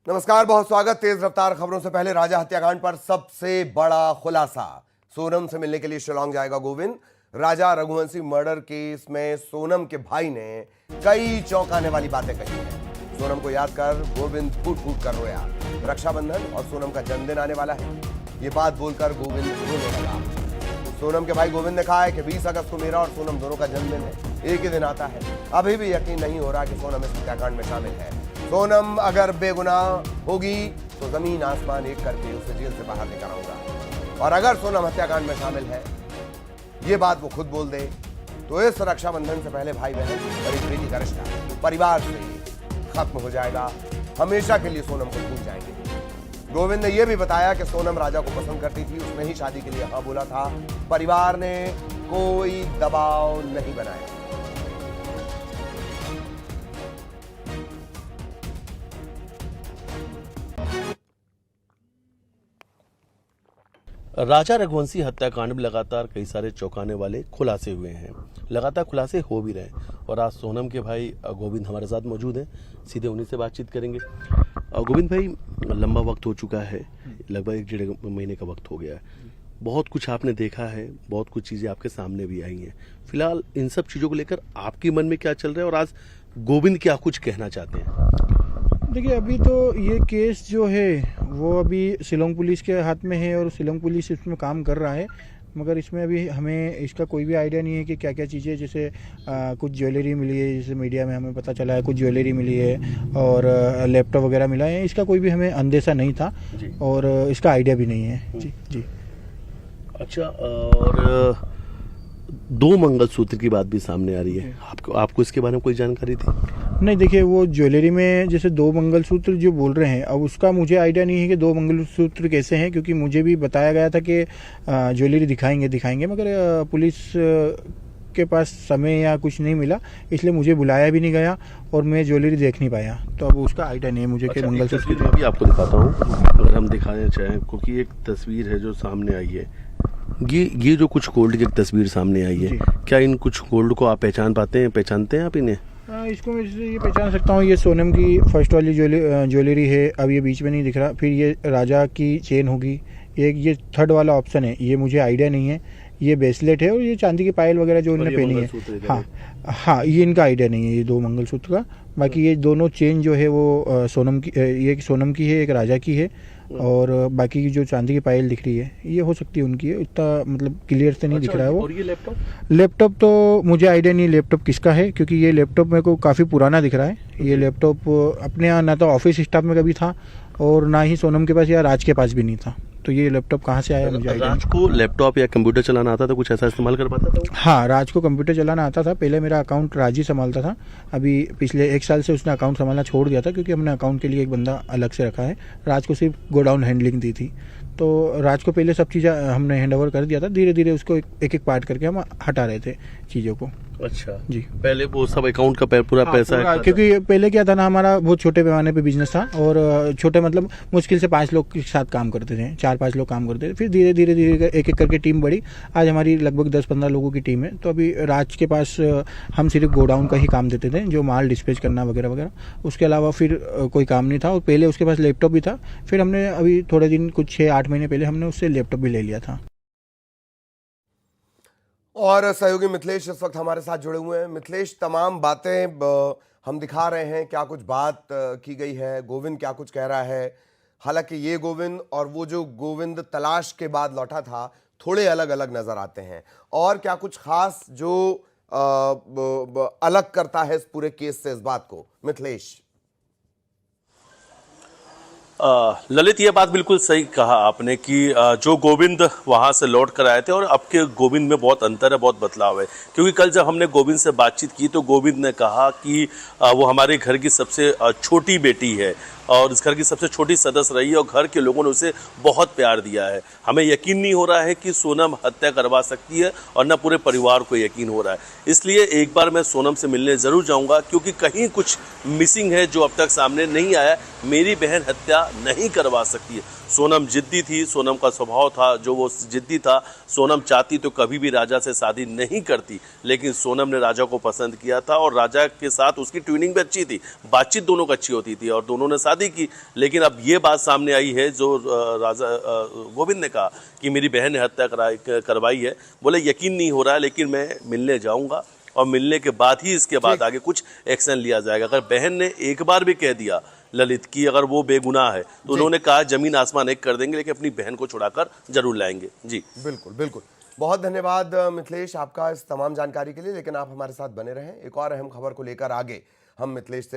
नमस्कार, बहुत स्वागत। तेज रफ्तार खबरों से पहले राजा हत्याकांड पर सबसे बड़ा खुलासा। सोनम से मिलने के लिए शिलांग जाएगा गोविंद। राजा रघुवंशी मर्डर केस में सोनम के भाई ने कई चौंकाने वाली बातें कही हैं। सोनम को याद कर गोविंद फूट फूट कर रोया। रक्षाबंधन और सोनम का जन्मदिन आने वाला है, ये बात बोलकर गोविंद रोने लगा। सोनम के भाई गोविंद ने कहा है कि 20 अगस्त को मेरा और सोनम दोनों का जन्मदिन है, एक ही दिन आता है। अभी भी यकीन नहीं हो रहा कि सोनम इस हत्याकांड में शामिल है। सोनम अगर बेगुनाह होगी तो जमीन आसमान एक करके उसे जेल से बाहर लेकर आऊंगा, और अगर सोनम हत्याकांड में शामिल है, ये बात वो खुद बोल दे, तो इस रक्षाबंधन से पहले भाई बहन और एक बेटी का रिश्ता परिवार से खत्म हो जाएगा। हमेशा के लिए सोनम को भूल जाएंगे। गोविंद ने यह भी बताया कि सोनम राजा को पसंद करती थी, उसने ही शादी के लिए हाँ बोला था। परिवार ने कोई दबाव नहीं बनाया। राजा रघुवंशी हत्याकांड में लगातार कई सारे चौंकाने वाले खुलासे हुए हैं, लगातार खुलासे हो भी रहे हैं। और आज सोनम के भाई गोविंद हमारे साथ मौजूद हैं, सीधे उन्हीं से बातचीत करेंगे। गोविंद भाई, लंबा वक्त हो चुका है, लगभग 1-1.5 महीने का वक्त हो गया है। बहुत कुछ आपने देखा है, बहुत कुछ चीज़ें आपके सामने भी आई हैं। फिलहाल इन सब चीज़ों को लेकर आपके मन में क्या चल रहा है और आज गोविंद क्या कुछ कहना चाहते हैं? देखिए, अभी तो ये केस जो है वो अभी शिलोंग पुलिस के हाथ में है और शिलोंग पुलिस इसमें काम कर रहा है, मगर इसमें अभी हमें इसका कोई भी आइडिया नहीं है कि क्या क्या चीज़ें, जैसे कुछ ज्वेलरी मिली है, जैसे मीडिया में हमें पता चला है कुछ ज्वेलरी मिली है और लैपटॉप वगैरह मिला है। इसका कोई भी हमें अंदेशा नहीं था और इसका आइडिया भी नहीं है। जी जी। अच्छा, और 2 मंगलसूत्र की बात भी सामने आ रही है, आपको इसके बारे में कोई जानकारी थी? नहीं, देखिए, वो ज्वेलरी में जैसे 2 मंगलसूत्र जो बोल रहे हैं, अब उसका मुझे आइडिया नहीं है कि 2 मंगलसूत्र कैसे हैं, क्योंकि मुझे भी बताया गया था कि ज्वेलरी दिखाएंगे, मगर पुलिस के पास समय या कुछ नहीं मिला, इसलिए मुझे बुलाया भी नहीं गया और मैं ज्वेलरी देख नहीं पाया। तो अब उसका आइडिया नहीं है मुझे कि मंगलसूत्र की। अभी आपको दिखाता हूँ, अगर हम दिखाना चाहें, क्योंकि एक तस्वीर है जो सामने आई है। ये जो कुछ गोल्ड की एक तस्वीर सामने आई है, क्या इन कुछ गोल्ड को आप पहचानते हैं आप इन्हें? इसको मैं ये पहचान सकता हूँ। ये सोनम की फर्स्ट वाली ज्वेलरी है, अब ये बीच में नहीं दिख रहा। फिर ये राजा की चेन होगी, ये थर्ड वाला ऑप्शन है, ये मुझे आइडिया नहीं है। ये ब्रेसलेट है और ये चांदी की पायल वगैरह जो उन्होंने पहनी है। हाँ, ये इनका आइडिया नहीं है, ये 2 मंगलसूत्र का। बाकी ये दोनों चेन जो है वो सोनम की, ये सोनम की है, एक राजा की है, और बाकी की जो चांदी की पायल दिख रही है ये हो सकती है उनकी है। इतना मतलब क्लियर से नहीं दिख रहा है वो। और ये लैपटॉप तो मुझे आइडिया नहीं लैपटॉप किसका है, क्योंकि ये लैपटॉप मेरे को काफ़ी पुराना दिख रहा है। ये लैपटॉप अपने यहाँ ना तो ऑफिस स्टाफ में कभी था और ना ही सोनम के पास या राज के पास भी नहीं था। तो ये लैपटॉप कहाँ से आया मुझे आइडिया। राज को लैपटॉप या कंप्यूटर चलाना आता था, कुछ ऐसा इस्तेमाल कर पाता था? हाँ, राज को कंप्यूटर चलाना आता था। पहले मेरा अकाउंट राज ही संभालता था, अभी पिछले 1 साल से उसने अकाउंट संभालना छोड़ दिया था, क्योंकि हमने अकाउंट के लिए एक बंदा अलग से रखा है। राज को सिर्फ गोडाउन हैंडलिंग दी थी, तो राज को पहले सब चीज़ें हमने हैंड ओवर कर दिया था। धीरे धीरे उसको एक एक पार्ट करके हम हटा रहे थे चीज़ों को। अच्छा जी, पहले वो सब अकाउंट का पूरा पैसा, क्योंकि पहले क्या था ना, हमारा बहुत छोटे पैमाने पे बिजनेस था और छोटे मतलब मुश्किल से 5 लोग के साथ काम करते थे, 4-5 लोग काम करते थे। फिर धीरे धीरे एक एक करके टीम बढ़ी, आज हमारी लगभग 10-15 लोगों की टीम है। तो अभी राज के पास हम सिर्फ गोडाउन का ही काम देते थे, जो माल डिस्पैच करना वगैरह वगैरह, उसके अलावा फिर कोई काम नहीं था। और पहले उसके पास लैपटॉप भी था, फिर हमने अभी थोड़े दिन, कुछ 6-8 महीने पहले हमने उससे लैपटॉप भी ले लिया था। और सहयोगी मिथिलेश इस वक्त हमारे साथ जुड़े हुए हैं। मिथिलेश, तमाम बातें हम दिखा रहे हैं, क्या कुछ बात की गई है, गोविंद क्या कुछ कह रहा है। हालांकि ये गोविंद और वो जो गोविंद तलाश के बाद लौटा था, थोड़े अलग अलग नजर आते हैं। और क्या कुछ खास जो अलग करता है इस पूरे केस से इस बात को, मिथिलेश? ललित, ये बात बिल्कुल सही कहा आपने कि जो गोविंद वहां से लौट कर आए थे और अब के गोविंद में बहुत अंतर है, बहुत बदलाव है। क्योंकि कल जब हमने गोविंद से बातचीत की तो गोविंद ने कहा कि वो हमारे घर की सबसे छोटी बेटी है और इस घर की सबसे छोटी सदस्य रही है और घर के लोगों ने उसे बहुत प्यार दिया है। हमें यकीन नहीं हो रहा है कि सोनम हत्या करवा सकती है और न पूरे परिवार को यकीन हो रहा है। इसलिए एक बार मैं सोनम से मिलने ज़रूर जाऊंगा, क्योंकि कहीं कुछ मिसिंग है जो अब तक सामने नहीं आया। मेरी बहन हत्या नहीं करवा सकती है। सोनम जिद्दी थी, सोनम का स्वभाव था जो वो जिद्दी था। सोनम चाहती तो कभी भी राजा से शादी नहीं करती, लेकिन सोनम ने राजा को पसंद किया था और राजा के साथ उसकी ट्यूनिंग भी अच्छी थी, बातचीत दोनों की अच्छी होती थी और दोनों ने शादी की। लेकिन अब ये बात सामने आई है जो राजा गोविंद ने कहा कि मेरी बहन ने हत्या करवाई है। बोले यकीन नहीं हो रहा है, लेकिन मैं मिलने जाऊंगा और मिलने के बाद ही इसके बाद आगे कुछ एक्शन लिया जाएगा। अगर बहन ने एक बार भी कह दिया ललित की अगर वो बेगुनाह है तो उन्होंने कहा जमीन आसमान एक कर देंगे, लेकिन अपनी बहन को छुड़ाकर जरूर लाएंगे। जी बिल्कुल बिल्कुल, बहुत धन्यवाद मिथिलेश आपका इस तमाम जानकारी के लिए। लेकिन आप हमारे साथ बने रहें, एक और अहम खबर को लेकर आगे हम मिथिलेश से